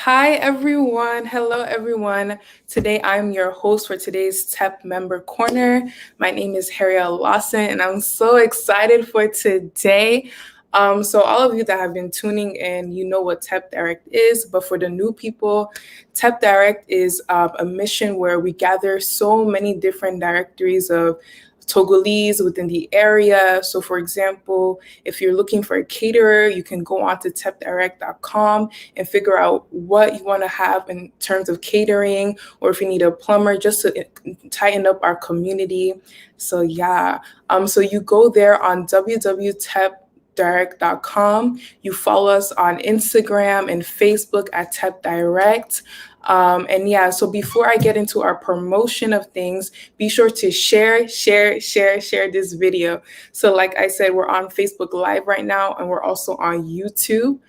Hi, everyone. Hello, everyone. Today, I'm your host for today's TEP Member Corner. My name is Henriette Lawson, and I'm so excited for today. So all of you that have been tuning in, you know what TEP Direct is, but for the new people, TEP Direct is a mission where we gather so many different directories of Togolese within the area. So for example, if you're looking for a caterer, you can go on to tepdirect.com and figure out what you want to have in terms of catering, or if you need a plumber just to tighten up our community. So yeah, so you go there on www.tepdirect.com. You follow us on Instagram and Facebook at Tep Direct. And yeah, so before I get into our promotion of things, be sure to share this video. So like I said, we're on Facebook Live right now, and we're also on YouTube.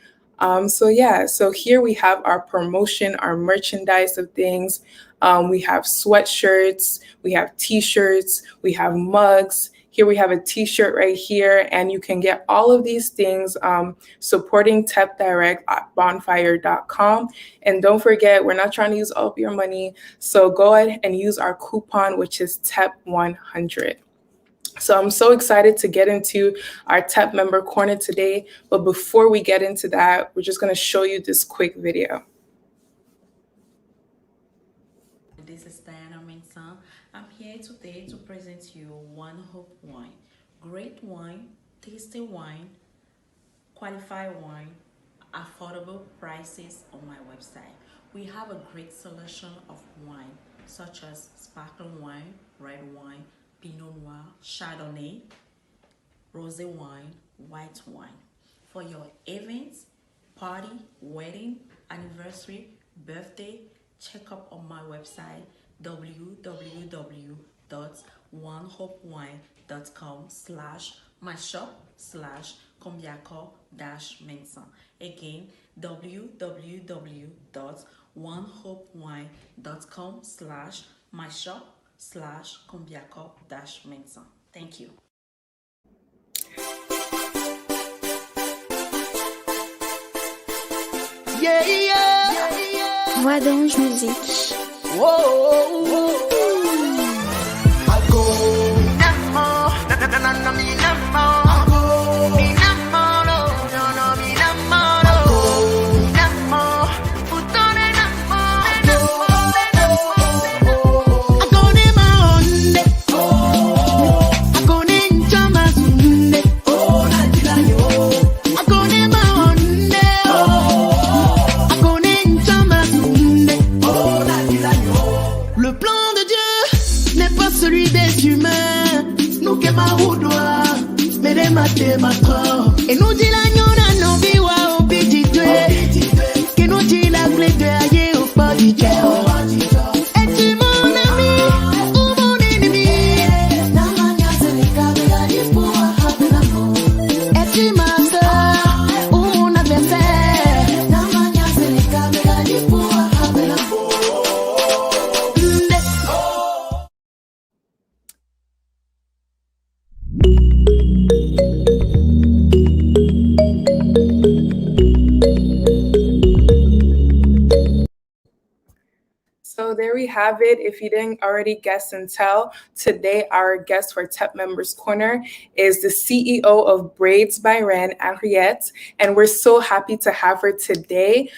So yeah, so here we have our promotion, our merchandise of things. We have sweatshirts, we have t-shirts, we have mugs. Here we have a t-shirt right here, and you can get all of these things supporting TEP Direct at bonfire.com. And don't forget, we're not trying to use all of your money, so go ahead and use our coupon, which is TEP100. So I'm so excited to get into our TEP Member Corner today. But before we get into that, we're just going to show you this quick video. This is Diana Menson. I'm here today to present you One Hope Wine. Great wine, tasty wine, qualified wine, affordable prices on my website. We have a great selection of wine such as sparkling wine, red wine, Pinot Noir, Chardonnay, rosé wine, white wine. For your events, party, wedding, anniversary, birthday, check up on my website www.onehopewine.com/myshop/combiaco-menson. Again, www.onehopewine.com/myshop/combiaco-menson. Thank you. Yeah, yeah. Voix d'ange musique. Whoa. I go namo, na mi namo. I go mi namo, no mi namo. I go namo, utone namo. I go ne maonde, I go ne nchamasune, na dilayo. I go ne maonde, le plan de Dieu n'est pas celui des humains. Nous que ma doigt, mais des mathématiques. Et nous dit la nyona no biwa au petit que nous dit la clé de aïe au pas du es-tu mon ami ou mon ennemi? Es-tu ma soeur ou mon adversaire? So there we have it. If you didn't already guess and tell, today our guest for TEP Members Corner is the CEO of Braids by Reine Henriette, and we're so happy to have her today.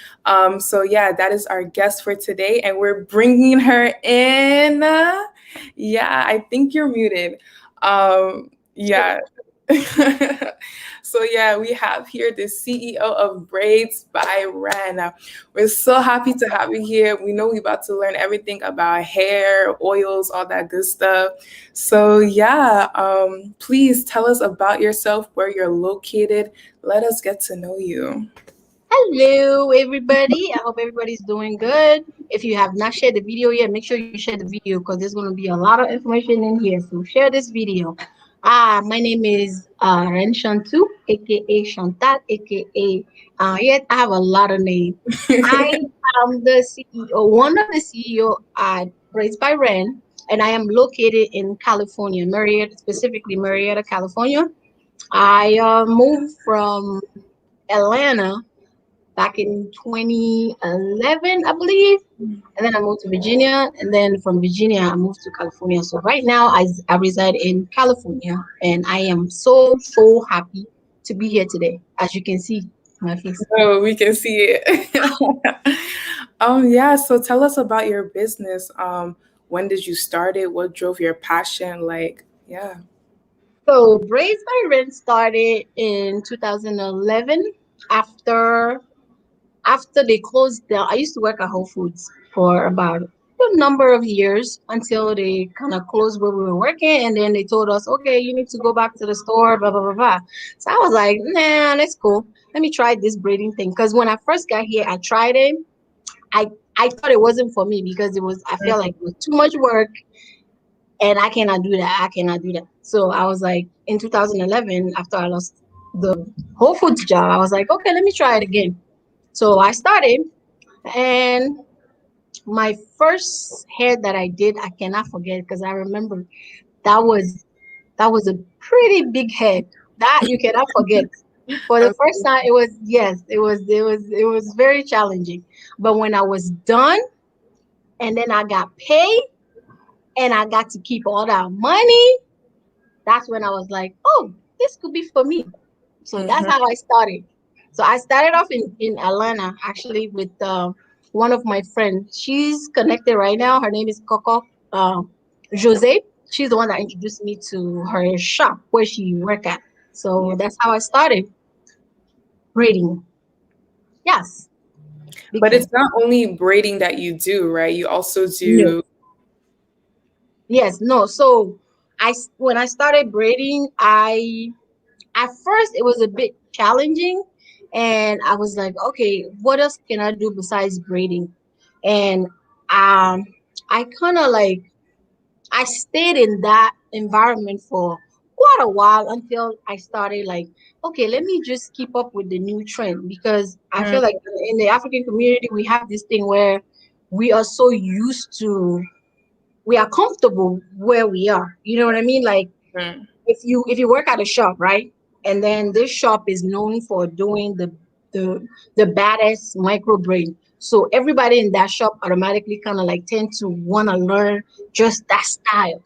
So yeah, that is our guest for today, and we're bringing her in. Yeah, I think you're muted. Yeah. So yeah, we have here the CEO of Braids by Reine. We're so happy to have you here. We know we're about to learn everything about hair, oils, all that good stuff. So yeah, please tell us about yourself, where you're located. Let us get to know you. Hello, everybody. I hope everybody's doing good. If you have not shared the video yet, make sure you share the video because there's going to be a lot of information in here. So share this video. My name is Reine Chantu, aka Chantat, aka yet I have a lot of names. I am the CEO, one of the CEO at Braids by Reine, and I am located in California, Marietta, specifically Marietta, California. I moved from Atlanta back in 2011, I believe. And then I moved to Virginia, and then from Virginia, I moved to California. So right now, I reside in California, and I am so happy to be here today. As you can see, my face. Oh, we can see it. Yeah, so tell us about your business. When did you start it? What drove your passion? Like, yeah. So Braids by Rent started in 2011 after after they closed down. I used to work at Whole Foods for about a number of years until they kind of closed where we were working, and then they told us, okay, you need to go back to the store, blah blah blah blah. So I was like, nah, that's cool. Let me try this braiding thing. Because when I first got here, I tried it. I I thought it wasn't for me because it was I felt like it was too much work, and I cannot do that. I cannot do that. So I was like, in 2011, after I lost the Whole Foods job, I was like, okay, let me try it again. So I started, and my first hair that I did, I cannot forget because I remember that was that was a pretty big head that you cannot forget. For the first time, it was yes, it was very challenging. But when I was done, and then I got paid, and I got to keep all that money, that's when I was like, oh, this could be for me. So that's Mhm. how I started. So I started off in Atlanta actually with one of my friends. She's connected right now. Her name is Coco Jose. She's the one that introduced me to her shop where she work at. Yeah. So that's how I started braiding. Yes, big But time. it's not only braiding that you do, right? You also Yes, do. yes, no. So when I started braiding, I at first it was a bit challenging, and I was like, okay, what else can I do besides braiding? And um I kind of like I stayed in that environment for quite a while until I started like, okay, let me just keep up with the new trend, because I feel like in the African community we have this thing where we are so used to we are comfortable where we are. You know what I mean? Like Mhm. if you work at a shop, right? And then this shop is known for doing the the baddest micro braid. So everybody in that shop automatically kind of like tend to want to learn just that style.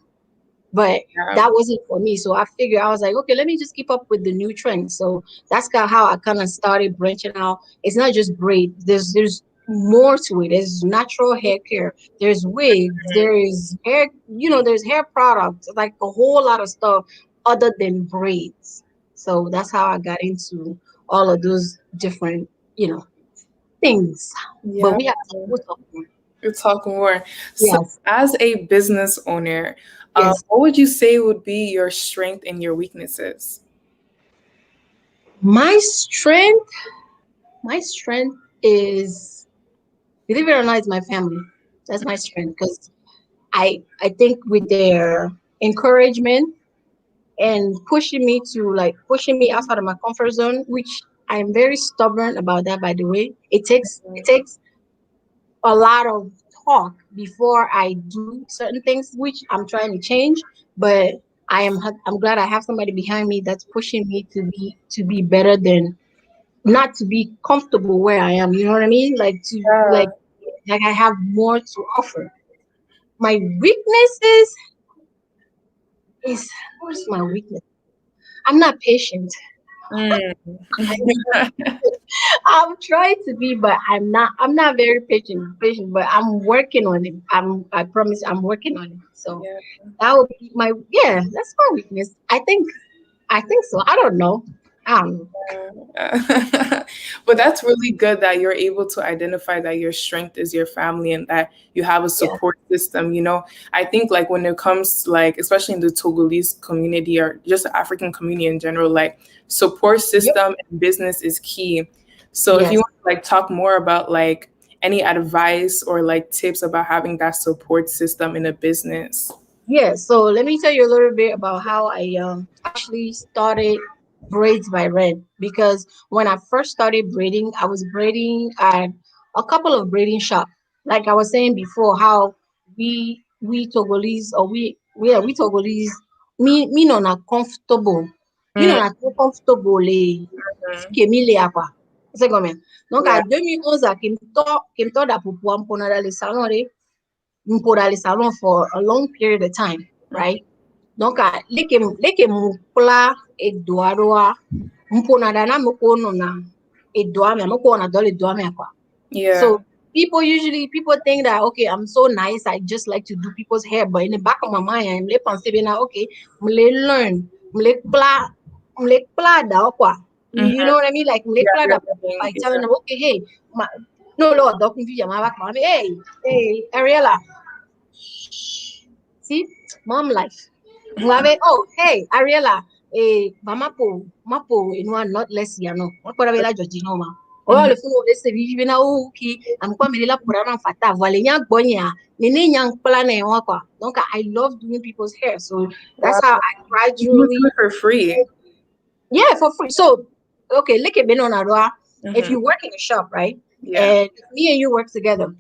But Yeah. that wasn't for me. So I figured I was like, okay, let me just keep up with the new trend. So that's kind of how I kind of started branching out. It's not just braid. There's more to it. There's natural hair care. There's wigs. There is hair. There's hair products. Like a whole lot of stuff other than braids. So that's how I got into all of those different, things. But Yeah. we have to we'll talk more. We'll talk more. So, Yes. as a business owner, Yes. what would you say would be your strength and your weaknesses? My strength, my strength is, believe it or not, it's my family. That's my strength because I think with their encouragement and pushing me outside of my comfort zone, which I'm very stubborn about that, by the way. It takes a lot of talk before I do certain things, which I'm trying to change. But I'm glad I have somebody behind me that's pushing me to be better than not to be comfortable where I am. You know what I mean? Like to Yeah. like I have more to offer. My weaknesses is what's my weakness? I'm not patient. Mm. I'm trying to be, but I'm not. I'm not very patient, but I'm working on it. I promise I'm working on it. So Yeah. that would be my yeah. That's my weakness. I think so. I don't know. I don't know. But that's really good that you're able to identify that your strength is your family and that you have a Yeah. support system. I think like when it comes to, like, especially in the Togolese community or just the African community in general, like support Yep. system and business is key. So if you Yes. want to like talk more about like any advice or like tips about having that support system in a business. Yeah, so let me tell you a little bit about how I actually started Braids by Red. Because when I first started braiding, I was braiding at a couple of braiding shops. Like I was saying before, how we Togolese, or we Togolese, me not comfortable. Me Mm, not comfortable le mm, kemi le apa. C'est combien? Donc, en 2011, qui me t'a pour pouvoir dans le salon, pour dans le salon for a long period of time, right? Donc, les que mon plat et doigt, pour na dana mo ko no na et doigt, mais mo ko na dans le doigt, mais quoi. Yeah. So, people think that, okay, I'm so nice, I just like to do people's hair, but in the back of my mind, I'm like, okay, I'm learn, I'm plat da quoi. You know what I mean? Like, plat da, like telling them, okay, hey, no, Lord, don't confuse your mama. Hey, Ariella, see, mom life. Oh, hey, Ariella, mama po, you know, not less, you know, what could I be like, you know, ma. Oh, le fou, le service, na o ki, am kwa me la pura na fata, vale nyang bonya, nene nyang plane kwa. Donc, I love doing people's hair, so that's how I gradually. Do it for free. Yeah, for free. So, okay, look at Benonadua. If you work in a shop, right? Yeah. And me and you work together,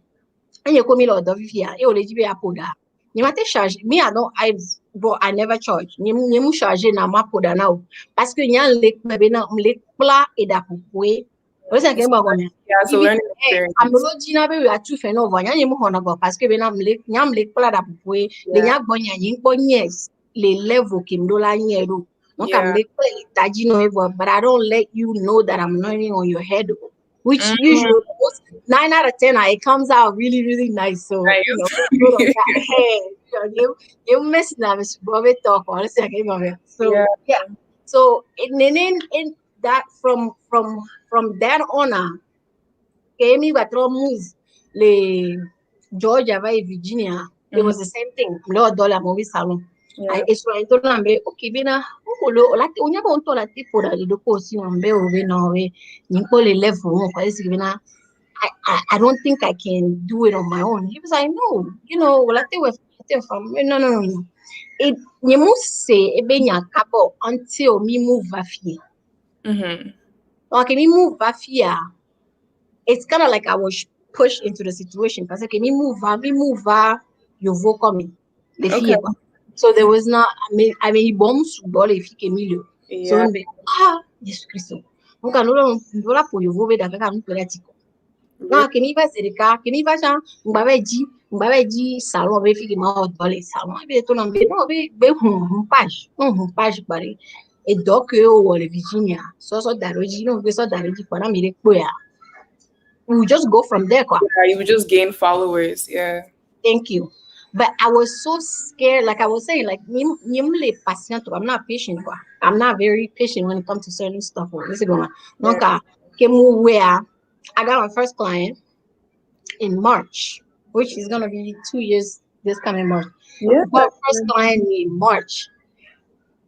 and you come in lot of here, you will be a poda. You might charge me. I never charge. You charge na ma poda now. Parce que nyan lek bebe na lek pla e da pouwe. What's that game about? Yeah, it's a learning experience. I'm not Gina be we are two fan over. Nyan mu hona go parce que be na nyam lek pla da pouwe. Le nyak bonya yin yes. Le level kim do la nyero. No kam lek pla itaji no ever, but I don't let you know that I'm learning on your head. Which usually 9 out of 10, it comes out really, really nice. So, Right. you know, good on that. Hey, you miss now, Miss Bobby talk, honestly, I gave it. So, yeah. So, in that, from that on, Kemi Batro moves, le Georgia, Virginia, it was the same thing. Lord Dollar Movie Salon. It's right to Lambe, okay, Bina, like Unya Bonto, like people that you do post you on Bell, Nimpole level, I don't think I can do it on my own. He was like, no, you know, well, I think we're from no. It you must say ebenya kabo until me move vafia. Okay, me move vafia. It's kind of like I was pushed into the situation because okay, me move you vote me. The fear. So there was not. I mean, bombs ball if you can So yes, Christo. Nunca no la po you vote da kaka no politico. No, que ni va cerca, que ni va já, ji salon be fi ma dole salon be to na be no be page pare. E doc eu o Virginia. So daroji no be so daroji para mi re ya. We just go from there, quoi. Yeah, you would just gain followers. Yeah. Thank you. But I was so scared, like I was saying, like I'm not patient, quoi. I'm not very patient when it comes to certain stuff. Where I got my first client in March, which is gonna be 2 years this coming March. Yeah. But first client in March.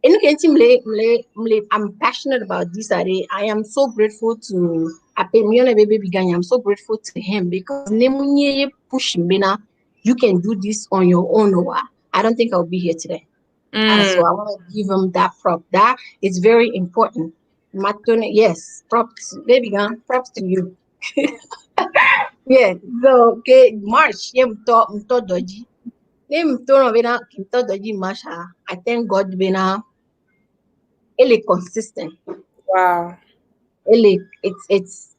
I'm passionate about this. I am so grateful to I'm so grateful to him because you can do this on your own. I don't think I'll be here today. So I want to give him that prop. That is very important. Yes, props, baby gun, props to you. Yeah, so okay, March, doji. I thank God ele consistent. Wow. It's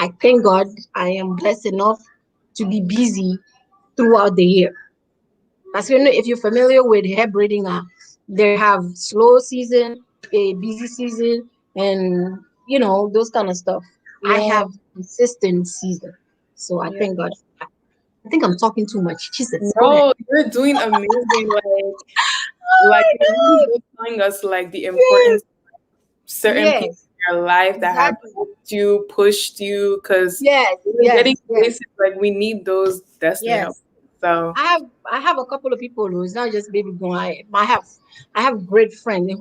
I thank God I am blessed enough to be busy throughout the year. As you know, if you're familiar with hair braiding, they have slow season, a busy season, and you know those kind of stuff. Yeah. I have consistent season, so I thank God. I think I'm talking too much. Jesus. No, you're doing amazing. Like you're really telling us like the importance of certain people in your life that have helped you, pushed you, because getting places like we need those destiny help. So I have a couple of people who is not just baby boy. I have great friends.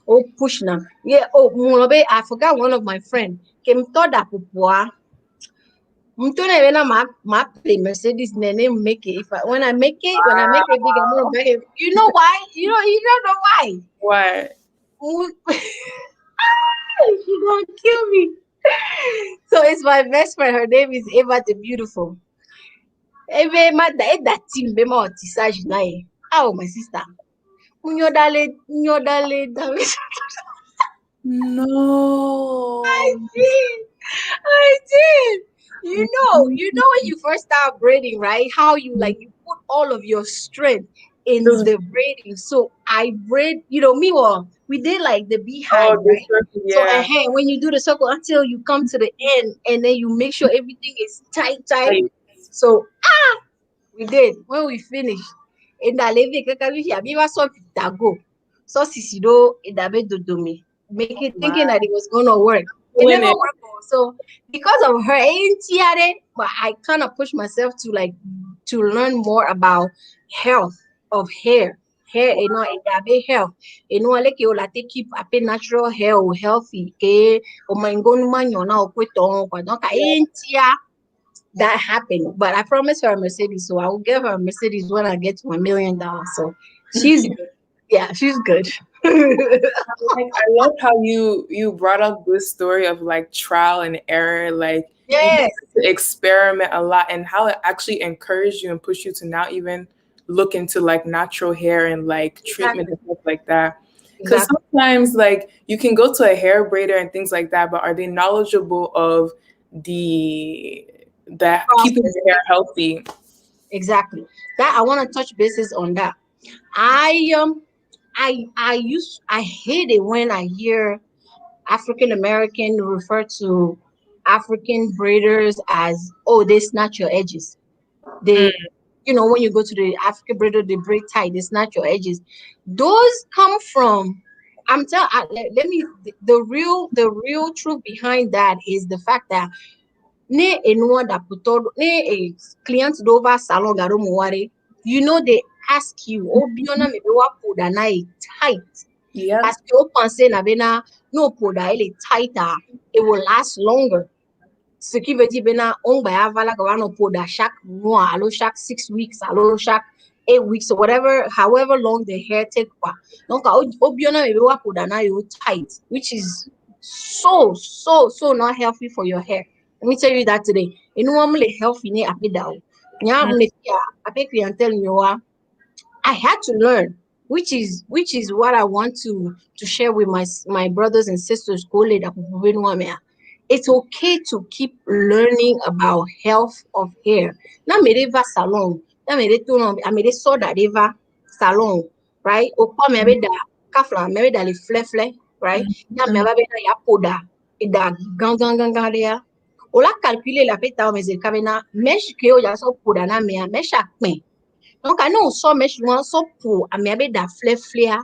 Oh push them. Yeah. Oh Mulobe, I forgot one of my friends. Came to that pupua. My play Mercedes name make it. When I make it big, I'm gonna make it. You know why? You don't know why. What? She's gonna kill me. So it's my best friend. Her name is Eva the Beautiful. That team be my tisage oh my sister. Unyodale. No. did. I did. You know when you first start braiding, right? How you like you put all of your strength in Just, the braiding. So I braid, me we did like the beehive, oh, this right? person, So yeah. when you do the circle until you come to the end, and then you make sure everything is tight. Like, So we did when we finished. In the living, Biwa saw go. So Sisido in the bed do me, make it wow. thinking that it was gonna work. It Doing never it. worked. So because of her, ain't yet, but I kind of pushed myself to like to learn more about health of hair. Hair, in the health. Like you like keep a natural hair or healthy. O my man, you know, quit on, but not ain't that happened. But I promised her a Mercedes, so I will give her a Mercedes when I get to $1 million. So she's good. Yeah, she's good. Like, I love how you brought up this story of like trial and error. Like you Yes, had to experiment a lot, and how it actually encouraged you and pushed you to now even look into like natural hair and like treatment exactly, and stuff like that. Because exactly, sometimes like you can go to a hair braider and things like that, but are they knowledgeable of the that keeping process. the hair healthy? Exactly. That I want to touch bases on that. I I hate it when I hear African American refer to African braiders as, oh, they snatch your edges. Mm, They, when you go to the African braider, they braid tight, they snatch your edges. Those come from, let me, the real truth behind that is the fact that ne enua da puto ne client dova salon garo muware, they ask you, obiona me be wa poda na tight. yep. As you pense na bena no poda ele tighter, it will last longer. Ce qui veut dire bena on ba avala ga no poda chaque mois, alo chaque 6 weeks, alo chaque 8 weeks, or whatever, however long the hair take kwa. Donc obiona me be wa poda na you tight, which is so not healthy for your hair. Let me tell you that today. Inu normally healthy ne apida. Nya Mm, me ya ape clientele nyowa. I had to learn, which is what I want to share with my brothers and sisters. It's okay to keep learning about health of hair. Na mereva salon, na mere to no, I mere so that eva salon, right? O pa me da kafla, me da le fle, right? Na me mm, ba be da ya poda, ida gangan ya. Ola calculer la peta o me ze kabena, mesh ke o ya so poda na me a mesh akpen. Donc, I know so much one so pull, I maybe that flare.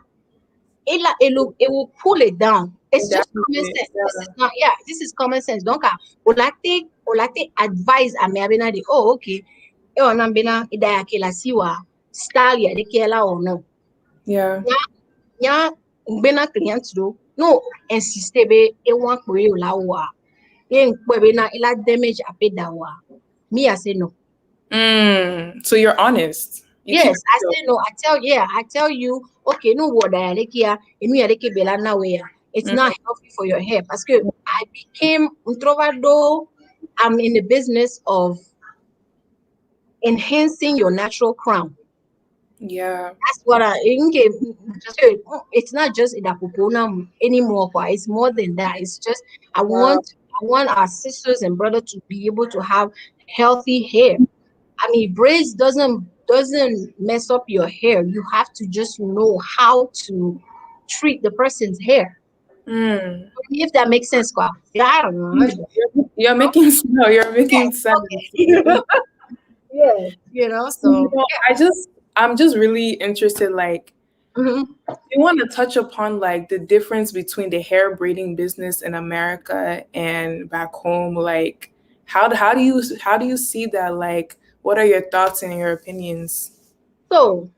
It will pull it down. It's just common definitely. sense. This is Yeah. not, yeah, this is common sense. Donc, olate advise I maybe na the, oh, okay. E ona bina ida ya kila siwa style ya de kela or no. Yeah. Nya bina client do no insiste be e wan po e la wa. E nkwe be na ila damage apeda wa. Me I say no. So you're honest. You keep Yes, it I real. say no. I tell you, okay, no what it's Mm, not healthy for your hair. Because I became introvert. I'm in the business of enhancing your natural crown. yeah. That's what it's not just in the anymore. It's more than that. It's just I Wow. want I want our sisters and brothers to be able to have healthy hair. I mean, braids doesn't mess up your hair. You have to just know how to treat the person's hair. Mm. If that makes sense, quoi. Yeah, I don't know. You're making no, you're making sense. Okay. Yeah, So, so I'm just really interested, like, mhm. you want to touch upon like the difference between the hair braiding business in America and back home. Like, how do you see that? Like, what are your thoughts and your opinions? So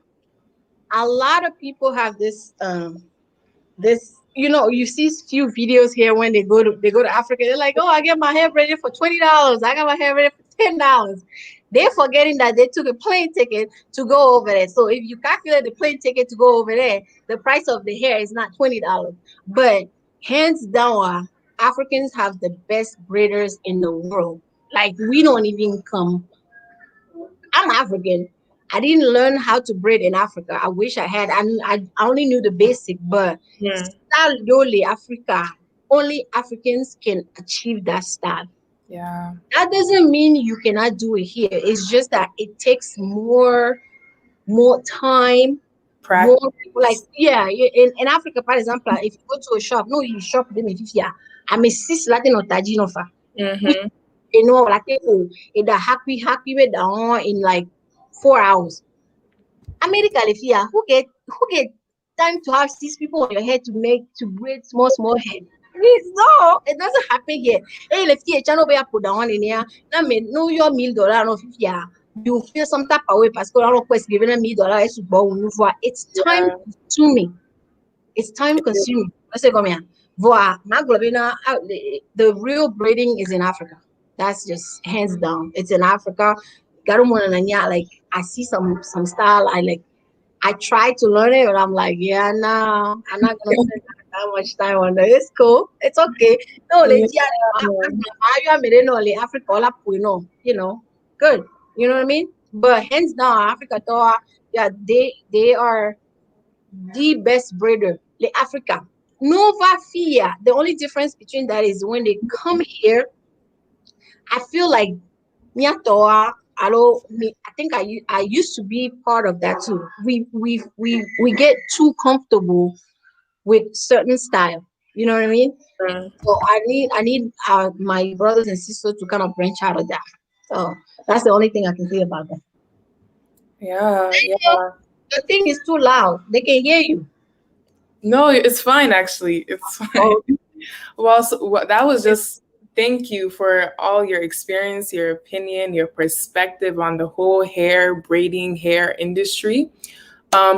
a lot of people have this you see few videos here when they go to Africa. They're like, oh, I get my hair braided for $20. I got my hair braided for $10. They're forgetting that they took a plane ticket to go over there. So if you calculate the plane ticket to go over there, the price of the hair is not $20. But hands down, Africans have the best braiders in the world. Like we don't even come. I'm African. I didn't learn how to braid in Africa. I wish I had. I only knew the basic, but Mm. style Dole Africa, only Africans can achieve that style. Yeah. That doesn't mean you cannot do it here. It's just that it takes more time, more like Practice. in Africa, for example, if you go to a shop, no, you shop them if you I'm a sis Latin or Tajinofa. Mm-hmm. You know, like it a happy with down in like 4 hours. America, if you who get time to have 6 people on your head to braid small head. Please, no, it doesn't happen here. Hey, let's see a channel where I put down in here. I mean, no, your $1,000,000 no, yeah. You feel some type of way because I don't request giving $1,000,000 to buy one for it's time Yeah. consuming. It's time consuming. Let's say come here. Voila, my globina, the real braiding is in Africa. That's just hands down. It's in Africa. Like I see some style. I try to learn it, but I'm like, yeah, no, I'm not gonna spend that much time on that. It's cool. It's okay. No, let's Yeah. Africa, good. You know what I mean? But hands down, Africa, though, yeah, they are the best braider. Like Africa. Nova Fia. The only difference between that is when they come here, I feel like Miatoa, I think I used to be part of that too. We get too comfortable with certain style. You know what I mean? Mm. So I need my brothers and sisters to kind of branch out of that. So that's the only thing I can say about that. Yeah. You know, Yeah. the thing is too loud. They can hear you. No, it's fine actually. It's fine. Oh, Well, that was just thank you for all your experience, your opinion, your perspective on the whole hair braiding hair industry.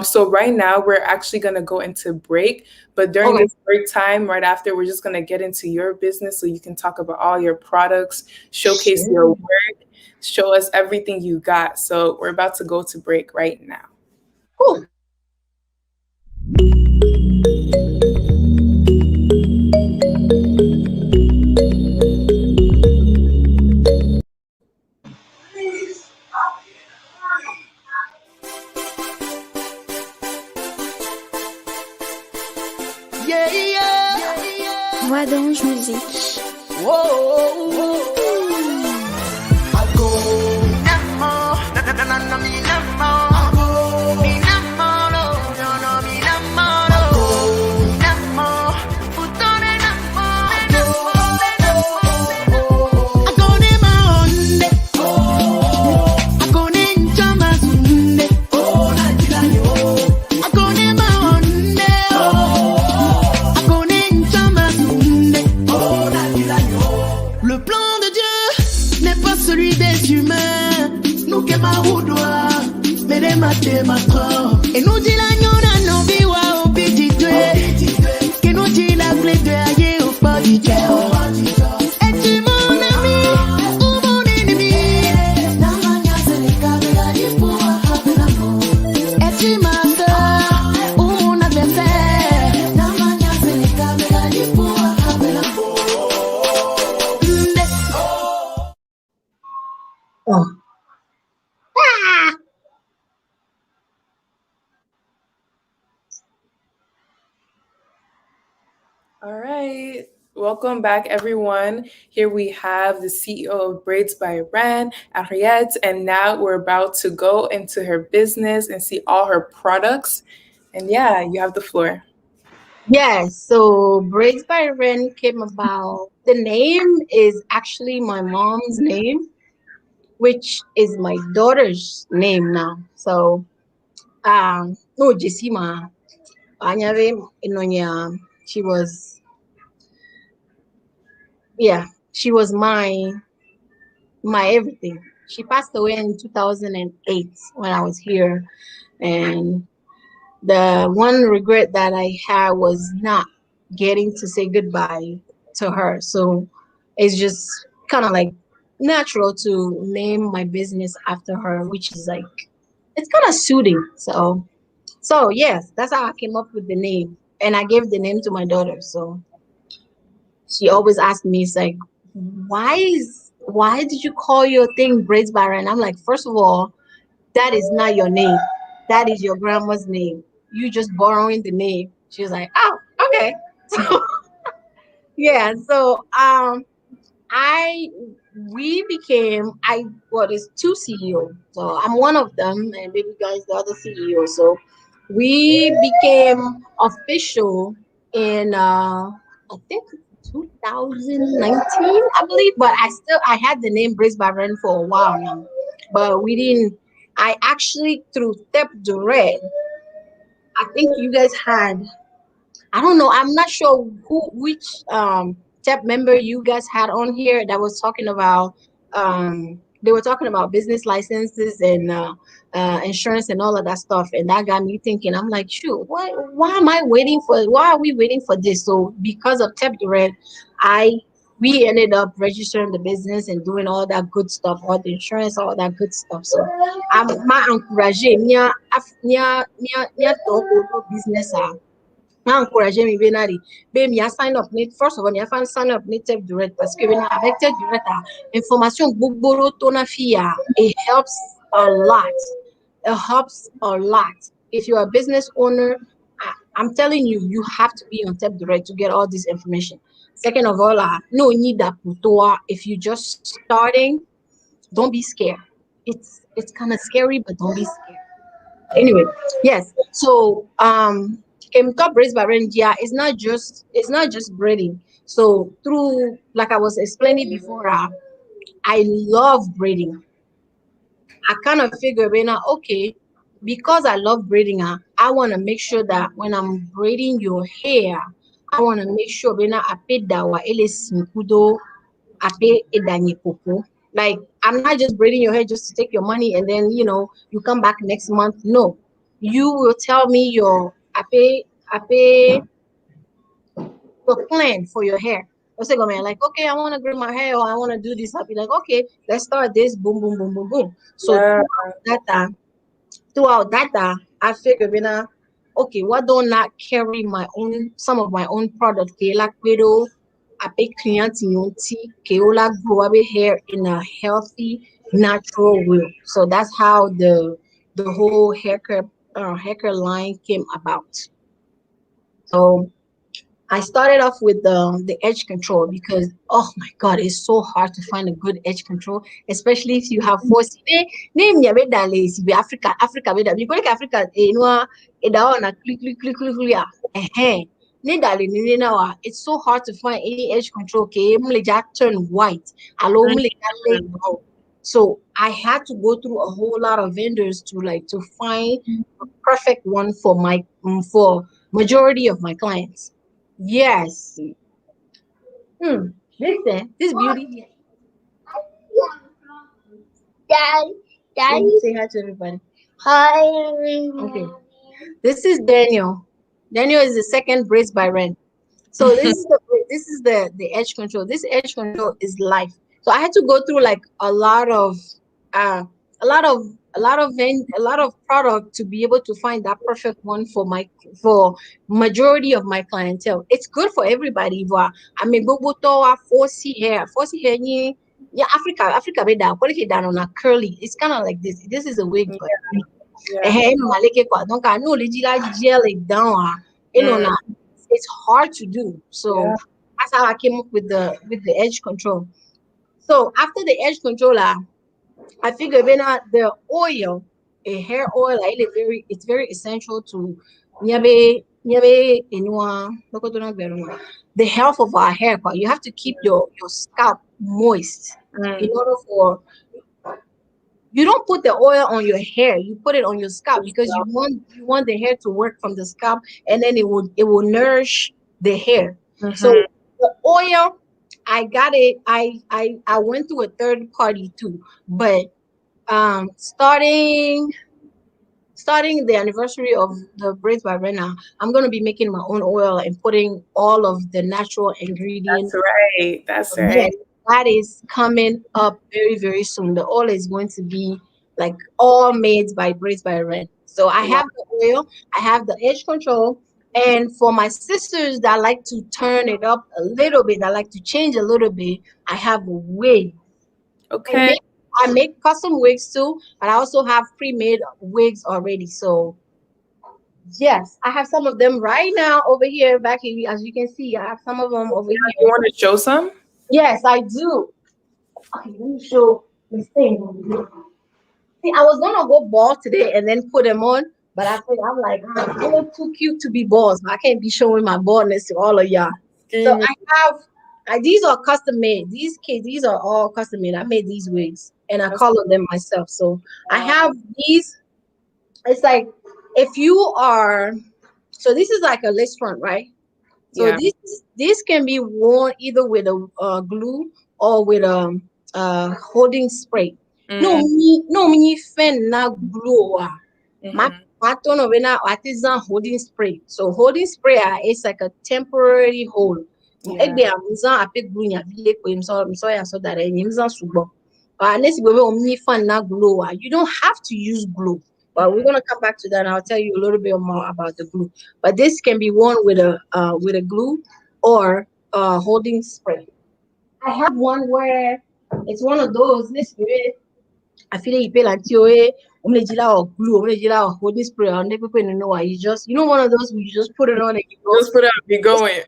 So right now we're actually gonna go into break, but during okay. this break time, right after, we're just gonna get into your business so you can talk about all your products, showcase your Sure. work, show us everything you got. So we're about to go to break right now. Cool. Yeah, yeah. Voix d'ange musique. Whoa. I go namo, na mi namo. Mi namo, no mi namo. Namo, utone namo. I go ne maonde. I go ne nchamasunde. I go ne maonde. I go ne nchamasunde. Le plan de Dieu n'est pas celui des humains. Nous que ma oudoa, mais des mathématiques. Et nous dit la nyona no biwa au biditwe. Que nous dit la clé de aïe au bodiche. Es-tu mon ami ou mon ennemi? Es-tu ma soeur ou mon adversaire? Oh. Ah! All right. Welcome back, everyone. Here we have the CEO of Braids by Reine Henriette, and now we're about to go into her business and see all her products. And yeah, you have the floor. Yes, so Braids by Ren came about. The name is actually my mom's name, which is my daughter's name now. So, no, Jessima, Anyave, Inonya, she was, yeah, she was my everything. She passed away in 2008 when I was here, and the one regret that I had was not getting to say goodbye to her. So it's just kind of like natural to name my business after her, which is like it's kind of suiting. So yes, that's how I came up with the name, and I gave the name to my daughter. So she always asked me, it's like, why did you call your thing Braids by Ren? I'm like, first of all, that is not your name. That is your grandma's name. You just borrowing the name. She was like, oh, okay. So yeah, so I we became I well there's two CEO. So I'm one of them and baby guy is the other CEO. So we became official in I think 2019, I believe, but I had the name Braids by Ren for a while now. But we didn't I actually through Step Direct, I think you guys had I don't know. I'm not sure which TEP member you guys had on here that was talking about they were talking about business licenses and insurance and all of that stuff, and that got me thinking. I'm like, shoot, why are we waiting for this? So because of TEP Direct, I we ended up registering the business and doing all that good stuff, all the insurance, all that good stuff. So I'm my encourage talk business. Na encourager me benari be me sign up need first of all me fan sign up need Tech Direct parce que ben avec Tech Direct information gbogboro to na fia it helps a lot. It helps a lot. If you're a business owner, I'm telling you, you have to be on Tech Direct to get all this information. Second of all, no need that putoa. If you just starting, don't be scared. It's kind of scary, but don't be scared. Anyway, yes. So chemical braids by Rendia is not just braiding. So through like I was explaining before, I love braiding. I kind of figure now, okay, because I love braiding, I want to make sure that when I'm braiding your hair, I want to make sure I pay dawa ele sinkudo ape edanye popo. Like I'm not just braiding your hair just to take your money and then you come back next month. No, you will tell me your ape your plan for your hair. I say, go man, like okay, I want to braid my hair or I want to do this. I'll be like, okay, let's start this. Boom, boom, boom, boom, boom. So Yeah. throughout that, I figured, okay, why don't I carry some of my own product? Like widow, I pay clients in your tea, Keola grow up hair in a healthy, natural way. So that's how the whole haircare line came about. So I started off with the edge control because oh my god, it's so hard to find a good edge control, especially if you have four. Name ya beda lazy be Africa beda. You go like Africa, on a click yeah. Ne dale ni na it's so hard to find any edge control. Okay, mleja turn white. Hello, mleja lay brown. So I had to go through a whole lot of vendors to find a perfect one for my for majority of my clients. Yes. Listen, this beauty here. Daddy. Say hi to everybody. Hi. Okay. This is Daniel. Daniel is the second brace by Ren. So this is the edge control. This edge control is life. So I had to go through like a lot of uh a lot of a lot of product to be able to find that perfect one for majority of my clientele. It's good for everybody. I mean Boboto 4C hair yeah, Africa be down. What if you down on a curly? It's kind of like this. This is a wig, but Yeah. donc I know gel it down. Mm. It's hard to do. So Yeah. that's how I came up with the edge control. So after the edge controller, I figured the oil, a hair oil, it's very essential to the health of our hair. But you have to keep your scalp moist in Mm. order for you don't put the oil on your hair, you put it on your scalp because you want the hair to work from the scalp and then it will nourish the hair. Mm-hmm. So the oil, I got it. I went to a third party too, but starting the anniversary of the Braids by Rena, I'm gonna be making my own oil and putting all of the natural That's ingredients. right. That's Yes, right. that is coming up very, very soon. The oil is going to be like all made by Braids by Ren. So I Wow. have the oil, I have the edge control, and for my sisters that like to turn it up a little bit, that like to change a little bit, I have a wig. And Okay. maybe I make custom wigs too, but I also have pre-made wigs already. So yes, I have some of them right now over here back here. As you can see, I have some of them over You here. want to show some? Yes, I do. Okay, let me show this thing over here. See, I was gonna go bald today and then put them on, but I'm like, they look too cute to be balls. I can't be showing my baldness to all of y'all. So Scheming. I have these are custom made. These are all custom made. I made these wigs and I That's colored them myself. So I wow. have these. It's like if you are so this is like a lace front, right? So Yeah. this can be worn either with a glue or with holding spray. Mm, No me fan na glue my mm-hmm. pattern of an artisan holding spray. So holding spray is like a temporary hold. Yeah. Egbe amuzan ape glue nya bile ko so ya so that nyimzan subo. Unless you go me fan na glue. You don't have to use glue. But we're gonna come back to that and I'll tell you a little bit more about the glue. But this can be worn with a glue or holding spray. I have one where it's one of those. This I feel like you pay like TOA, or glue, or holding spray, or never put in know. You just one of those where you just put it on and you go. Just put it out, be going.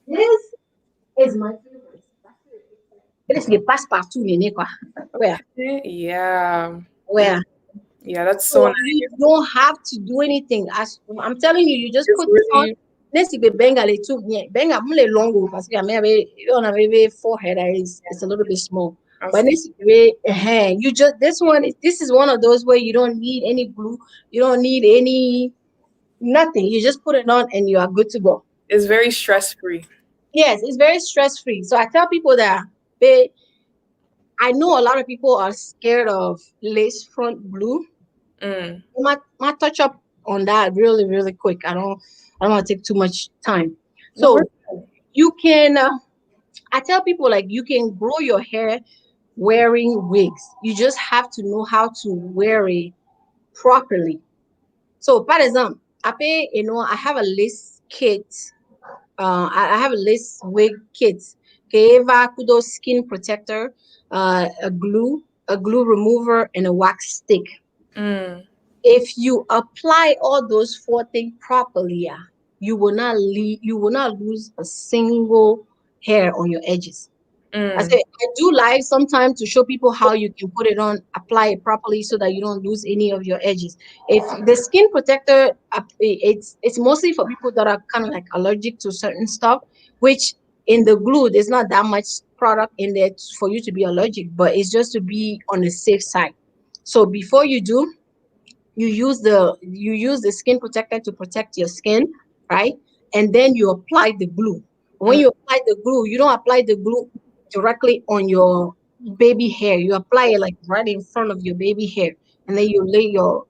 This is my favorite. This is pass partout, nene, quoi. Yeah. Where? Yeah, that's so So nice. you don't have to do anything. As I'm telling you, you just It's put this on. really Let's see, benga le too. Yeah, benga mule longo parce que you on a very forehead is it's a little bit small. But asking. this you just this is one of those where you don't need any glue, you don't need any nothing. You just put it on and you are good to go. It's very stress free. Yes, it's very stress free. So I tell people that they I know a lot of people are scared of lace front glue. Mm. My touch up on that really really quick. I don't want to take too much time. No, we're So you can I tell people like you can grow your hair wearing wigs. You just have to know how to wear it properly. So, for example, I have a lace kit. I have a lace wig kit. Eva Kudo skin protector, a glue remover, and a wax stick. mm, If you apply all those four things properly, you will not lose a single hair on your edges. I mm, say I do live sometimes to show people how you can put it on, apply it properly so that you don't lose any of your edges. If the skin protector, it's mostly for people that are kind of like allergic to certain stuff, which in the glue there's not that much product in there for you to be allergic, but it's just to be on the safe side. So before you do, you use the skin protector to protect your skin, right? And then you apply the glue. When mm, you apply the glue, you don't apply the glue directly on your baby hair. You apply it like right in front of your baby hair, and then you lay your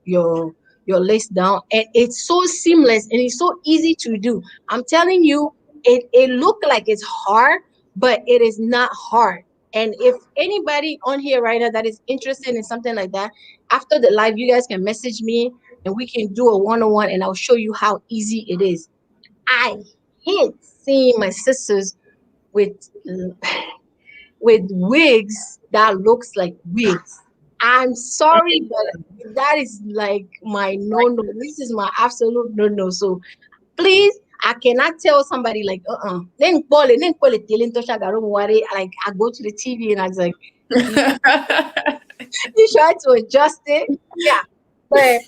lace down, and it's so seamless and it's so easy to do. I'm telling you, it look like it's hard, but it is not hard. And if anybody on here right now that is interested in something like that, after the live, you guys can message me and we can do a one-on-one and I'll show you how easy it is. I hate seeing my sisters with with wigs that looks like wigs. I'm sorry, but that is like my no-no. This is my absolute no-no. So please, I cannot tell somebody like like I go to the TV and I was like, you try to adjust it. Yeah. But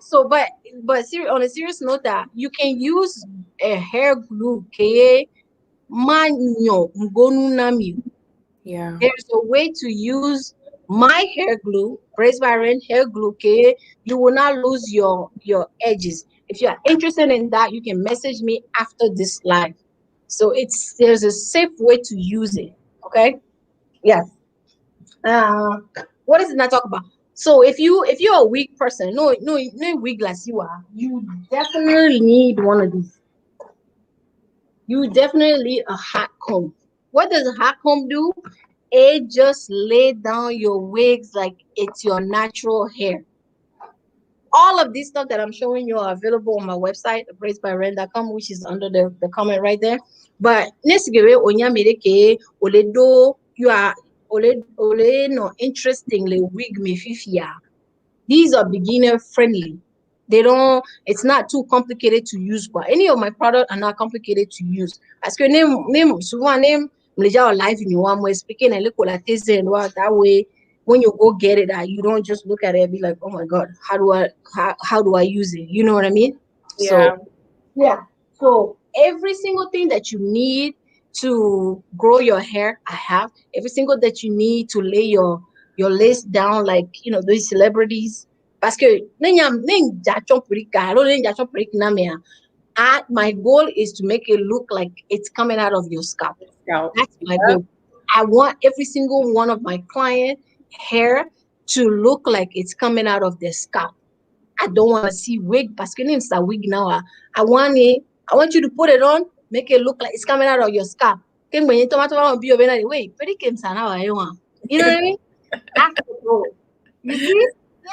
so on a serious note that you can use a hair glue, okay? Manyo ngonu nami. yeah. There's a way to use my hair glue, Braids by Reine hair glue, okay? You will not lose your edges. If you are interested in that, you can message me after this live. So there's a safe way to use it. Okay. Yes. Uh, what is it not talk about? So if you're a weak person, no weak like you are, you definitely need one of these. You definitely need a hot comb. What does a hot comb do? It just lay down your wigs like it's your natural hair. All of this stuff that I'm showing you are available on my website, braidsbyren.com, which is under the comment right there. But next give it oledo you are ole no interestingly wig me fifia. These are beginner friendly. They don't, it's not too complicated to use. But any of my products are not complicated to use. Parce que name souvent name mleja live in one way speaking and look like this and what that way when you go get it, you don't just look at it and be like, oh my god, how do I use it? You know what I mean? Yeah. So yeah. So every single thing that you need to grow your hair, I have. Every single that you need to lay your lace down, like those celebrities. Parce que my goal is to make it look like it's coming out of your scalp. Scalp. That's my Yep. goal. I want every single one of my client hair to look like it's coming out of their scalp. I don't want to see wig parce que it's a wig now. I want it. I want you to put it on, make it look like it's coming out of your scalp. When you tomato be wait, pretty came now. You know what I mean? That's the goal. You see?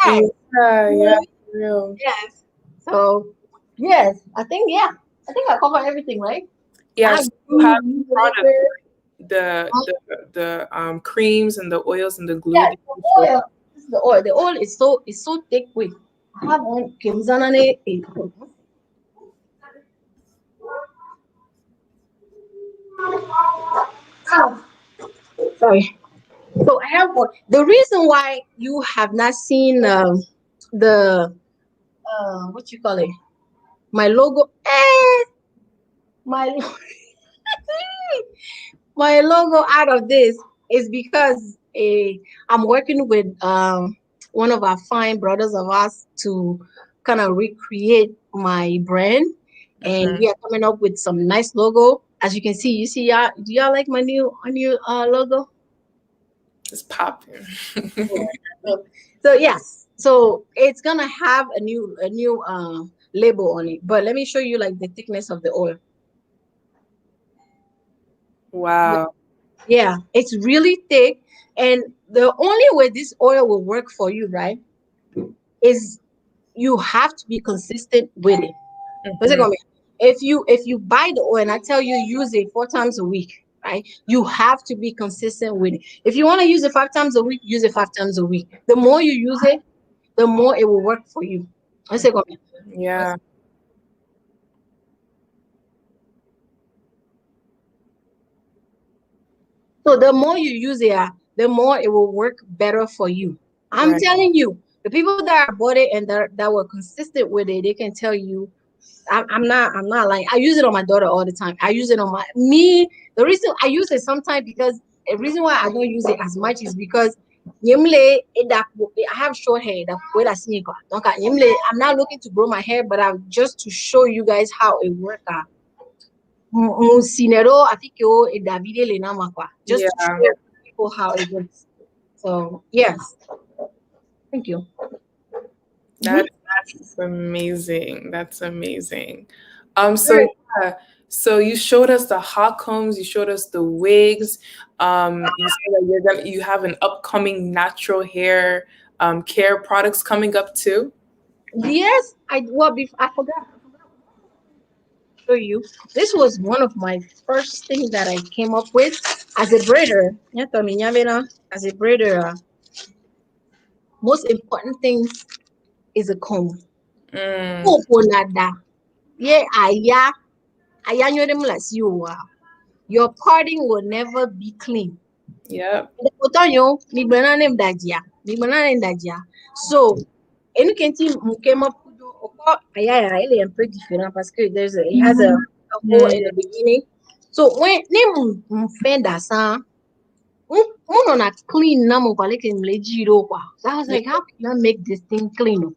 Yes. Yeah, You know yeah, what I mean? real. Yes. So yes, I think I covered everything, right? I Yes, have you have glue, products, whatever. the creams and the oils and the glue Yeah, that the you showed. oil. This is the oil. The oil is so thick with. I have one Kimzanane. Sorry. So I have one. The reason why you have not seen the what you call it, my logo, my my logo out of this is because I'm working with one of our fine brothers of us to kind of recreate my brand, and Mhm. we are coming up with some nice logo. As you can see, y'all. Do y'all like my new logo? It's popping. So yes, so it's gonna have a new label on it. But let me show you like the thickness of the oil. Wow. Yeah, it's really thick, and the only way this oil will work for you, right, is you have to be consistent with it. What's it Mhm. gonna be? If you buy the oil and I tell you use it 4 times a week, right? You have to be consistent with it. If you want to use it 5 times a week, use it 5 times a week. The more you use it, the more it will work for you. What's it gonna be? Yeah. So the more you use it, the more it will work better for you. I'm Right. telling you, the people that are bought it and that were consistent with it, they can tell you. I'm not lying. I use it on my daughter all the time. I use it on my me. The reason I use it sometimes because the reason why I don't use it as much is because I have short hair. I'm not looking to grow my hair, but I'm just to show you guys how it works. Sinero, I think you Davide Lenama just to Yeah. show people how it works. So yes, thank you. Mhm. That's amazing. That's amazing. So yeah, so you showed us the hot combs, you showed us the wigs. You said that you have an upcoming natural hair care products coming up too. Yes, I forgot to show you. This was one of my first things that I came up with as a braider. As a braider, most important thing is a comb. Mm, Comb nada. Yeah, aya like you. Your parting will never be clean. yep. Otonyo, migbanane mdajia, migbanane mdajia. So, any team who came up with yeah, ile un different parce que it has a hole in Mm, the beginning. So when name mfenda sa, uno na clean na mo pale ke mlejiro kwa. So I was yeah, like, how can I make this thing clean?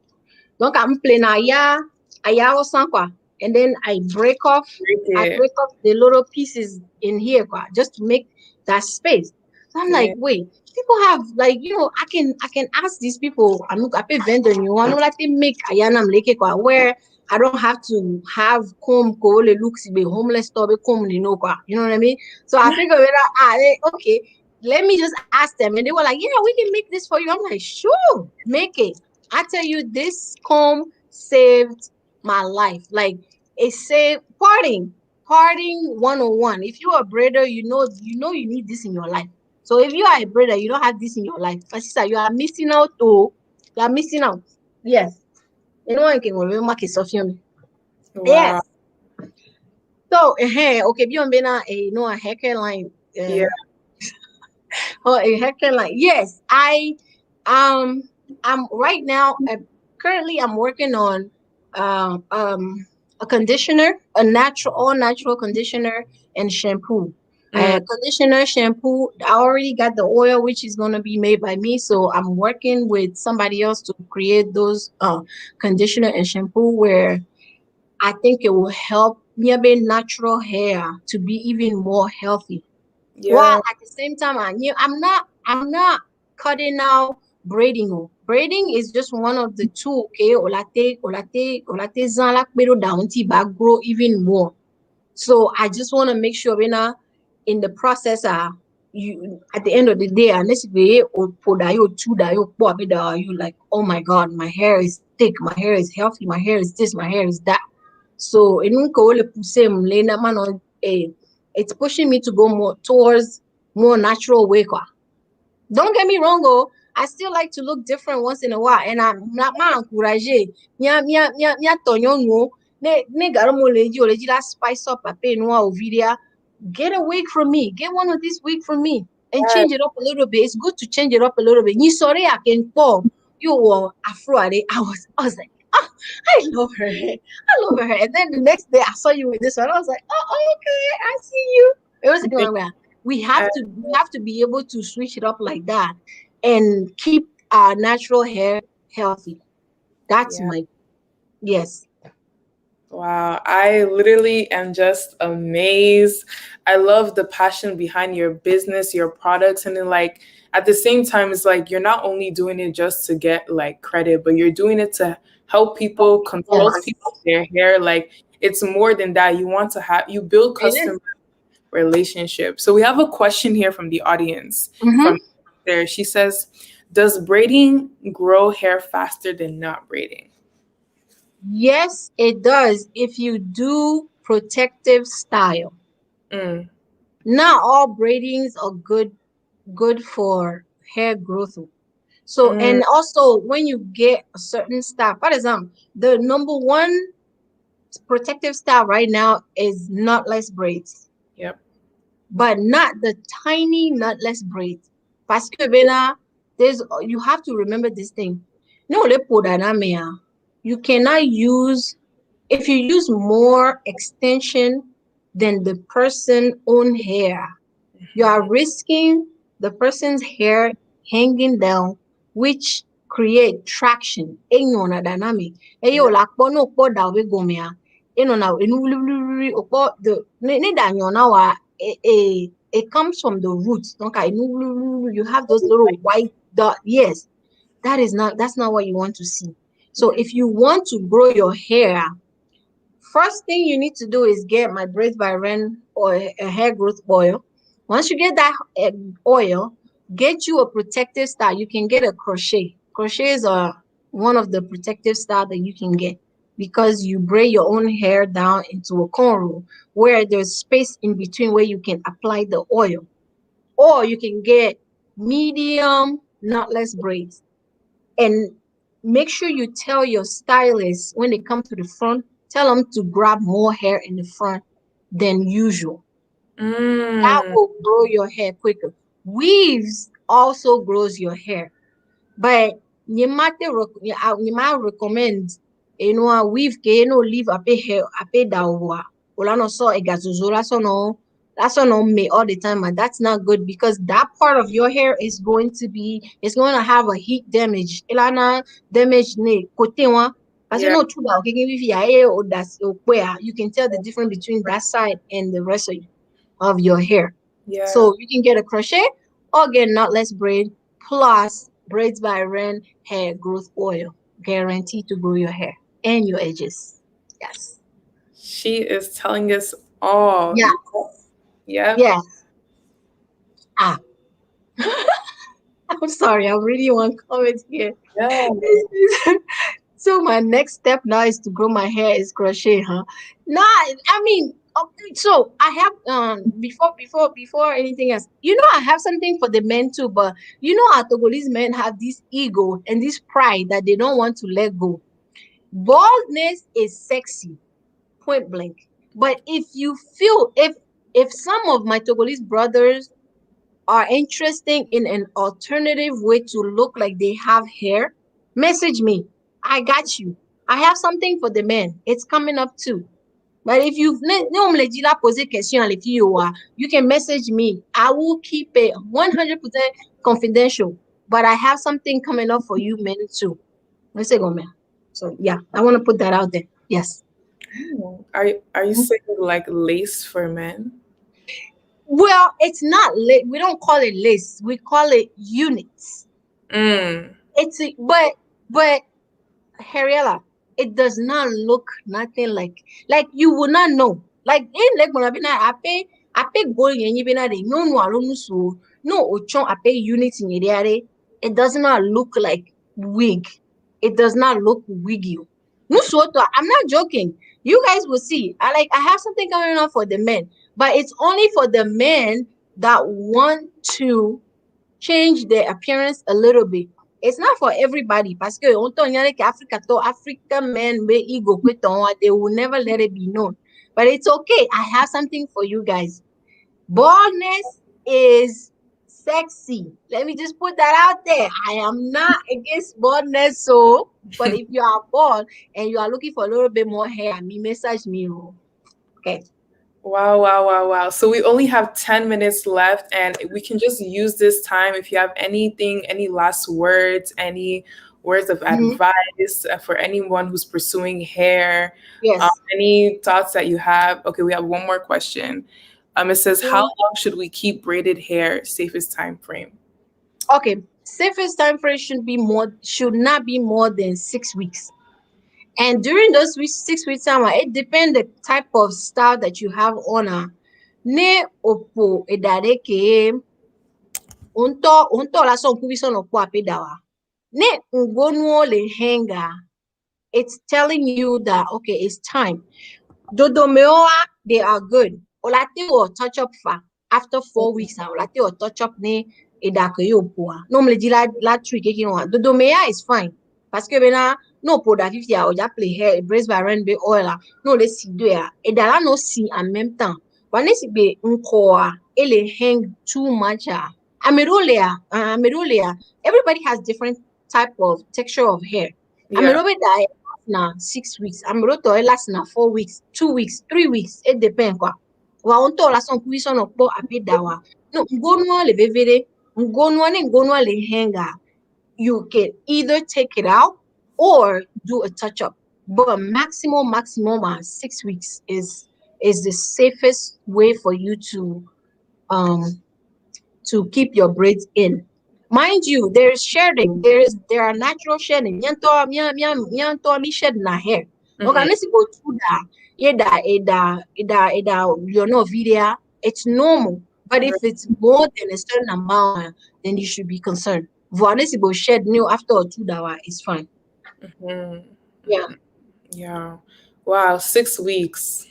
Donc I'm playing aya osan kwa, and then break I it. break off the little pieces in here kwa, just to make that space. So I'm like, Yeah. wait, people have like I can ask these people. I'm I pay vendor you want to like they make ayana mleke kwa where I don't have to have comb ko le looks be homeless to be comb kwa. You know what I mean? So I figured it out. Okay, let me just ask them, and they were like, yeah, we can make this for you. I'm like, sure, make it. I tell you, this comb saved my life. Like it saved parting 101. If you're a braider, you know you need this in your life. So if you are a brother, you don't have this in your life. My sister, you are missing out. Oh, you are missing out. Yes. You know one can remember Kisofio. Wow. Yes. So, okay, beyond being a hairline, Yeah. or a hairline. Yes, um, I'm right now. Currently, I'm working on um um a conditioner, all natural conditioner and shampoo. Mm, Conditioner, shampoo. I already got the oil, which is gonna be made by me. So I'm working with somebody else to create those conditioner and shampoo where I think it will help maybe natural hair to be even more healthy. While yeah. at the same time, I'm not cutting out braiding. Oh. Braiding is just one of the two. Okay, olate zanlak pero daunti bag grow even more. So I just want to make sure in the process, you at the end of the day, unless you put you like, oh my god, my hair is thick, my hair is healthy, my hair is this, my hair is that. So it's pushing me to go more towards more natural way. Don't get me wrong, oh, I still like to look different once in a while, and I'm not ma encourage. Nya tonyo no ne garo mo leji la spice up a pay no ovidia. Get a wig from me. Get one of these wig from me and Yeah. change it up a little bit. It's good to change it up a little bit. You sorry I can fall. You were afro. I was like, oh, I love her hair. I love her hair. And then the next day I saw you with this one. I was like, oh, okay, I see you. It was like, Uh, we have to be able to switch it up like that and keep our natural hair healthy. That's yeah. my yes. Wow, I literally am just amazed. I love the passion behind your business, your products, and then like at the same time, it's like you're not only doing it just to get like credit, but you're doing it to help people, consult Yes. people with their hair. Like it's more than that. You want to have you build It is. customer relationships. So we have a question here from the audience Mm-hmm. from there. She says, "Does braiding grow hair faster than not braiding?" Yes, it does if you do protective style. Mm, Not all braidings are good for hair growth. So mm, and also when you get a certain style, for example, the number one protective style right now is knotless braids, yep. but not the tiny knotless braids. Parce que there's you have to remember this thing. No le podanamea. You cannot use if you use more extension than the person own hair, you are risking the person's hair hanging down, which create traction. Enyo na dynamic. Eyo Yeah. la pono po da we gomea. Eno na enu opo the ne danyo na wa it comes from the roots. Donc you have those little white dot. Yes, that's not what you want to see. So Yeah. if you want to grow your hair, first thing you need to do is get my Braids by Ren or a hair growth oil. Once you get that oil, get you a protective style. You can get a crochet. Crochets are one of the protective style that you can get because you braid your own hair down into a cornrow where there's space in between where you can apply the oil. Or you can get medium knotless braids and make sure you tell your stylist when they come to the front, tell them to grab more hair in the front than usual. That Mm, will grow your hair quicker. Weaves also grows your hair, but you might recommend a weave ke no leave a pay hair a pay dawa. Ola no so egazuzo that's no me all the time, and that's not good because that part of your hair is going to have a heat damage. Ilana damage ne kote wa. As you yeah. know, true that okay, if you are or that's where you can tell the difference between that side and the rest of your hair. Yeah. So you can get a crochet or get knotless braid plus Braids by Ren hair growth oil, guaranteed to grow your hair and your edges. Yes. She is telling us all. Yeah. Yep. Yeah. Ah. I'm sorry. I'm reading one comment here. Yeah. So my next step now is to grow my hair is crochet, huh? No, I mean So I have before anything else, I have something for the men too, but our Togolese men have this ego and this pride that they don't want to let go. Baldness is sexy, point blank. But if some of my Togolese brothers are interested in an alternative way to look like they have hair, message me. I got you. I have something for the men. It's coming up too. But if you've question if you can message me. I will keep it 100% confidential. But I have something coming up for you men too. Let's say go man. So yeah, I want to put that out there. Yes. Oh, are you saying like lace for men? Well, it's not we don't call it lace. We call it units. Mm. But Harriella, it does not look nothing like you will not know. Like in like when I pay gold and you been no ochon I pay units in area. It does not look like wig. It does not look wiggy. No soto, I'm not joking. You guys will see. I have something coming up for the men, but it's only for the men that want to change their appearance a little bit. It's not for everybody. Parce que on ton yale Africa to African men may ego they will never let it be known. But it's okay. I have something for you guys. Baldness is sexy. Let me just put that out there. I am not against baldness, but if you are bald and you are looking for a little bit more hair, me message me. Okay. Wow, wow, wow, wow. So we only have 10 minutes left, and we can just use this time if you have anything, any last words, any words of Mhm. advice for anyone who's pursuing hair, Yes. any thoughts that you have. Okay, we have one more question. It says, how long should we keep braided hair? Safest time frame. Okay. Safest time frame should not be more than 6 weeks. And during those 6 weeks time, it depends the type of style that you have on. Ne opo edare ke unto la son kubi son opo apedawa. Ne ngonu le henga. It's telling you that okay, it's time. Dodomeoa, they are good. Olate will touch up fa after 4 weeks. Olate will touch up ne edakoyo poa. Normally di la tree keki no. Dodomea is fine. Parce que bena no po da fifi a oja play hair brace by run be oil no le si do ya. Edala no si en même temps. Wane si be nko ele hang too much amerolea. Everybody has different type of texture of hair. Yeah. Amerobe da na 6 weeks. Amroto last na 4 weeks, 2 weeks, 3 weeks. It depends kwa. Wa onto la son kuiso no po apedawa. No, ngonwa le vevere, ngonwa le henga. You can either take it out or do a touch up. But maximum 6 weeks is the safest way for you um to keep your braids in. Mind you, there's shedding. There are natural shedding. Mi shed na hair. Okay, Mm-hmm. let's go through that. You're no video. It's normal. But if it's more than a certain amount, then you should be concerned. Unless go shed new after or 2 hours, it's fine. Mm-hmm. Yeah. Yeah. Wow, 6 weeks.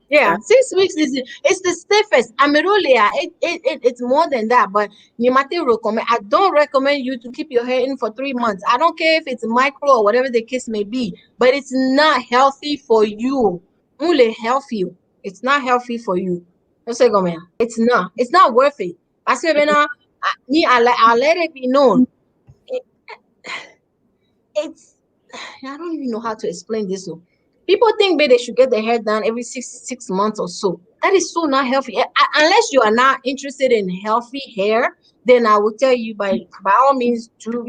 Yeah, That 6 weeks it's the safest. Amirolia, it's more than that, but you might recommend. I don't recommend you to keep your hair in for 3 months. I don't care if it's micro or whatever the case may be, but it's not healthy for you. Only healthy. It's not healthy for you. Let's say, go man. It's not. It's not worth it. I say, I'll let it be known. It, it's I don't even know how to explain this. So people think they should get their hair done every six months or so. That is so not healthy. Unless you are not interested in healthy hair, then I will tell you by all means do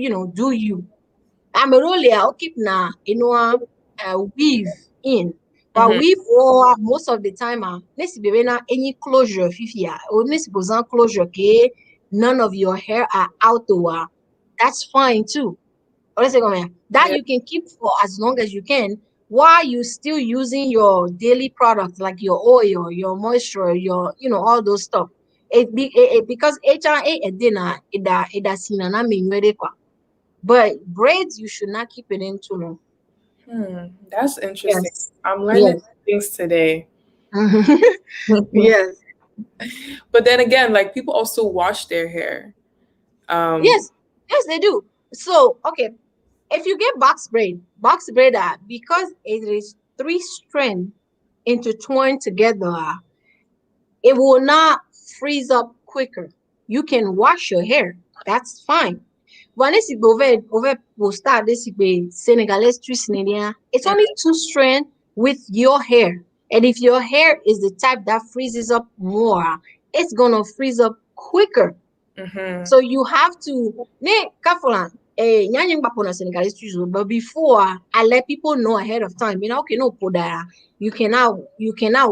you. I'm a roller. I'll keep na weave in. But mm-hmm. weave or most of the time let's be na any closure fifia or let's closure okay none of your hair are out or that's fine too. Let's say, that Yeah. you can keep for as long as you can while you still using your daily products like your oil, your moisture, your all those stuff. Because HRA at dinner it does but braids you should not keep it in too long. That's interesting. Yes. I'm learning Yes. things today. Yes. But then again, like people also wash their hair. Yes. Yes, they do. So, okay, if you get box braid are because it is three strand intertwined together, it will not freeze up quicker. You can wash your hair. That's fine. Vanessa over will start this Senegalese twist. It's only two strand with your hair. And if your hair is the type that freezes up more, it's gonna freeze up quicker. Mm-hmm. So you have to ne kafulan nyanyeng bapo na Senegalese twist. But before I let people know ahead of time, okay, no poda. You cannot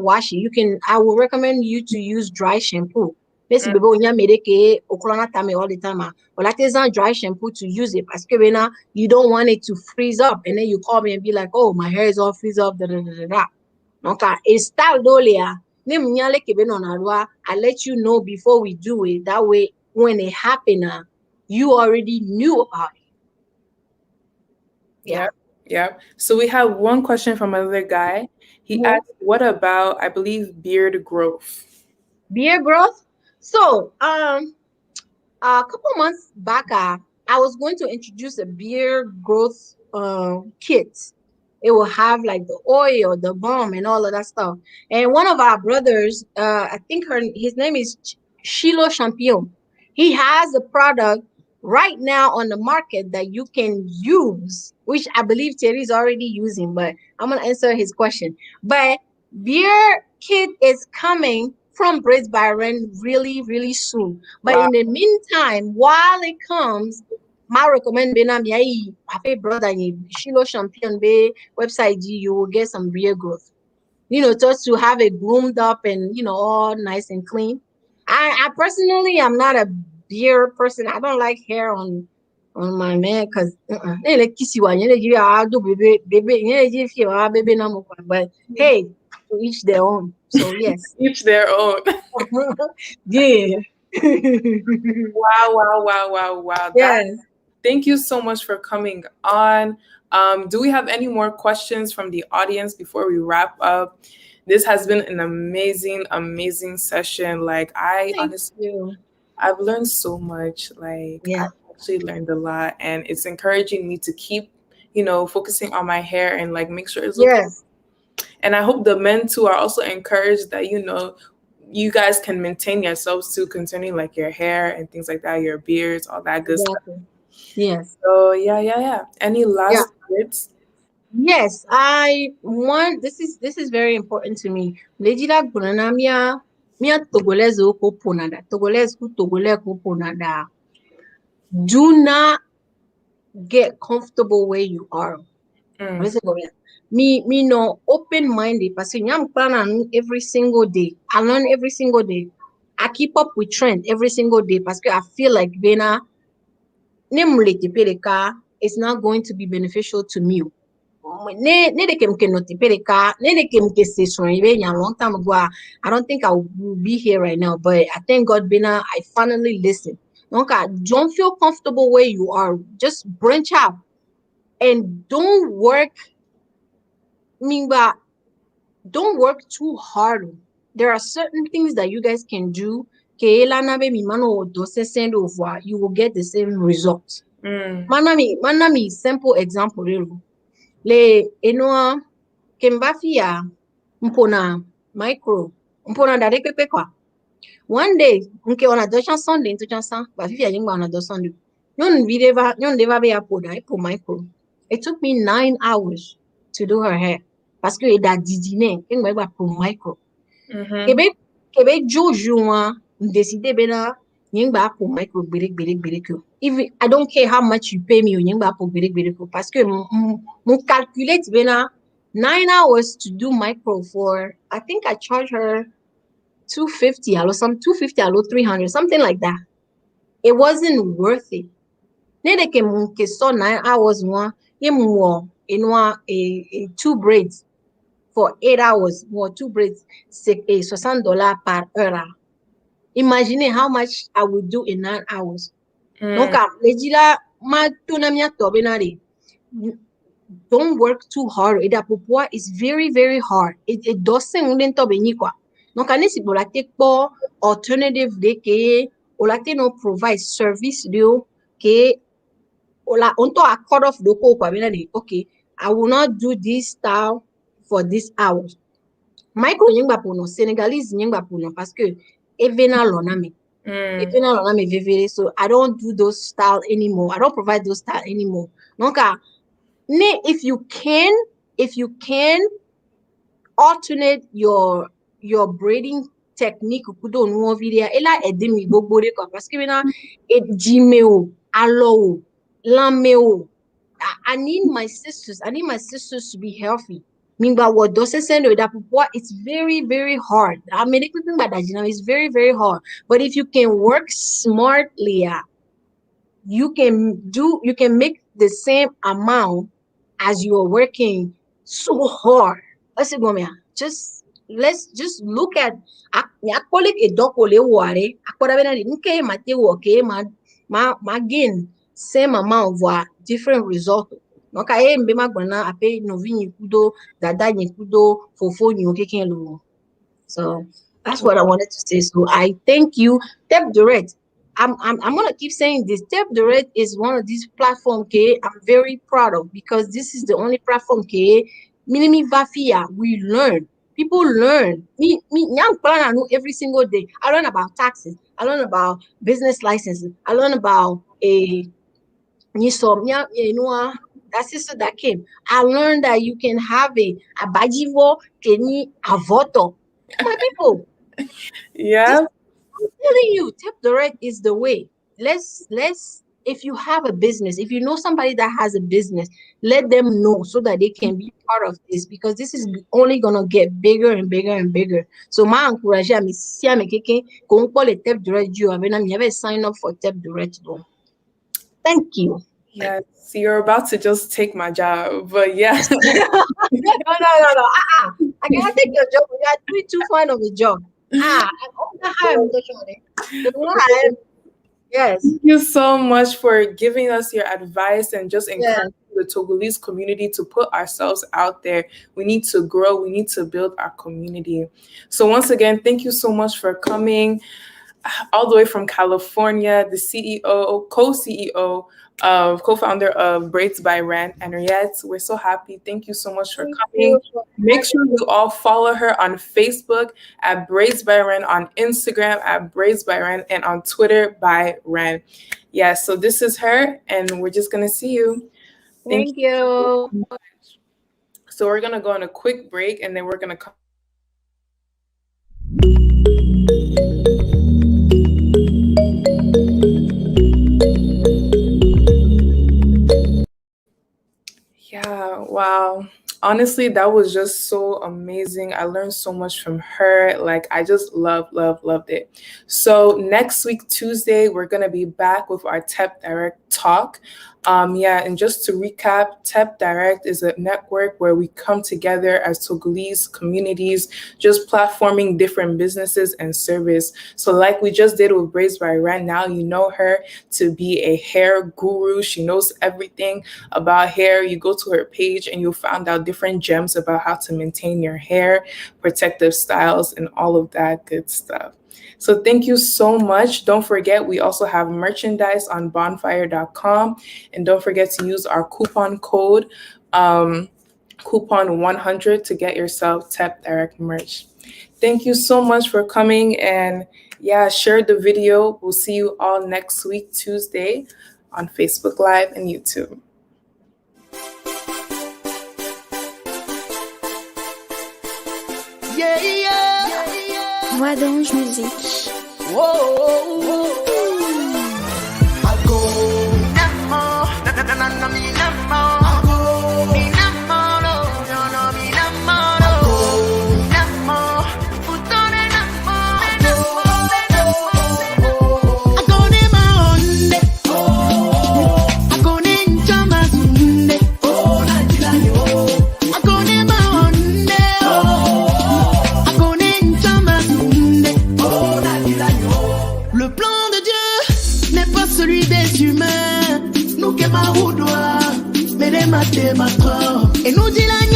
wash it. I will recommend you to use dry shampoo. Besi bebe onya mereke okolona tame all the time. But like there's not dry shampoo to use it. Parce que you don't want it to freeze up. And then you call me and be like, oh, my hair is all freeze up. Da, da, da, da, da. Okay. It's style dolia. I let you know before we do it. That way, when it happen, you already knew about it. Yeah. Yeah. So we have one question from another guy. He asked, what about, I believe, beard growth? Beard growth. So, a couple months back, I was going to introduce a beard growth kit. It will have like the oil, the balm, and all of that stuff. And one of our brothers, I think his name is Shilo Champion. He has a product right now on the market that you can use, which I believe Terry is already using, but I'm gonna answer his question. But beer kit is coming from Braids by Ren really, really soon. But Wow. in the meantime, while it comes, my recommend be na mi ayi brother ni Shilo Champion be website you will get some beer growth. Just to have it groomed up and all nice and clean. I personally am not a beer person. I don't like hair on my man because like kiss you do baby no. But hey, to each their own. So yes. Each their own. Yeah. Wow. Yes. Thank you so much for coming on. Do we have any more questions from the audience before we wrap up? This has been an amazing session. Like Thank you. I've learned so much. Like Yeah. I've actually learned a lot, and it's encouraging me to keep, focusing on my hair and like make sure it's looking. Yes. And I hope the men too are also encouraged that you guys can maintain yourselves too concerning like your hair and things like that, your beards, all that good stuff. Exactly. Yes. So yeah. Any Yeah. last words? Yes, I want this is very important to me. Lejila gunana mia Togolese ko ponada. Togolese ku Togolese ko ponada. Do not get comfortable where you are. Listen, go here. Me no open minded. Parce que I'm planning every single day. I learn every single day. I keep up with trend every single day. Parce que I feel like bena it's not going to be beneficial to me. Ne de kem ke noti pereka, ne de kem ke se a long time ago. I don't think I will be here right now, but I thank God, Bena, I finally listened. Okay, don't feel comfortable where you are. Just branch out and don't work. Don't work too hard. There are certain things that you guys can do. You will get the same results. Manami, simple example. Le enoa kembafia mpona micro mpona dare pepe kwa. One day nke ona do chanson de into chanson ba fifia yingba ona do sondu. Nyon deva be apoda ipo micro. It took me 9 hours to do her hair. Parce que da didine ngba ba po micro. Kebe joju wa ndeside bena yingba po micro gbere ko. Even I don't care how much you pay me yingba po gbere ko parce que mon calculate bena 9 hours to do micro for I think I charge her 250 or some 250 or 300 something like that. It wasn't worth it. Nede ke saw 9 hours one in a two braids for 8 hours more two braids $60 per heure. Imagine how much I would do in 9 hours. Donc lejila ma tunamia tobenari don't work too hard. Edapopua is very, very hard. It doesn't quoi. Donc, ane si bolate po alternative de ke olate no provide service de ke ola onto a cut off doko kwa okay, I will not do this style for this hours. Micro nyingba puno Senegalese nyingba puno parce que evena loname. Evena loname vevere, so I don't do those style anymore. I don't provide those style anymore. Donc, if you can alternate your braiding technique kudo no video ela edemi gbogbo de ko parce que maintenant et jimeo alo lameo. I need my sisters to be healthy. Mingba what does it send that it's very, very hard. I mean everything about that, it's very, very hard. But if you can work smartly, you can make the same amount as you are working so hard. Let's just look at gain same amount of different result. Donc aye mbema gbona ape novi kudo dada kudo fofo keken lo. So that's what I wanted to say. So I thank you, Tep Direct. I'm gonna keep saying this. Tep Direct is one of these platforms I'm very proud of because this is the only platform Minimi Vafia we learn. People learn. Me young plan I know every single day. I learn about taxes. I learn about business licenses. I learn about that sister that came. I learned that you can have a bajivo keni avoto. My people. Yeah. I'm telling you, Tap Direct is the way. Let's if you have a business, if you know somebody that has a business, let them know so that they can be part of this because this is only gonna get bigger and bigger and bigger. So my encourage me si ame keke ko le Tap Direct you have never sign up for Tap Direct though. Thank you. Yes, you're about to just take my job, but yeah. No. I cannot take your job. You are doing too fine of a job. Yes. Thank you so much for giving us your advice and just encouraging the Togolese community to put ourselves out there. We need to grow. We need to build our community. So once again, thank you so much for coming all the way from California, the CEO, co-CEO co-founder of Braids by Reine Henriette. We're so happy. Thank you so much for coming. Make sure you all follow her on Facebook at Braids by Reine, on Instagram at Braids by Reine, and on Twitter by Reine. Yeah, so this is her, and we're just going to see you. Thank you. So we're going to go on a quick break, and then we're going to come. Yeah, wow. Honestly, that was just so amazing. I learned so much from her. Like, I just loved it. So next week, Tuesday, we're going to be back with our TEP Direct talk. And just to recap, TEP Direct is a network where we come together as Togolese communities, just platforming different businesses and service. So like we just did with Braids by Reine, now you know her to be a hair guru. She knows everything about hair. You go to her page and you'll find out different gems about how to maintain your hair, protective styles, and all of that good stuff. So thank you so much. Don't forget, we also have merchandise on bonfire.com. And don't forget to use our coupon code, coupon 100 to get yourself TEP Direct merch. Thank you so much for coming. And yeah, share the video. We'll see you all next week, Tuesday, on Facebook Live and YouTube. Voix d'Ange Musique. Le plan de Dieu mathématiques. Et nous dit la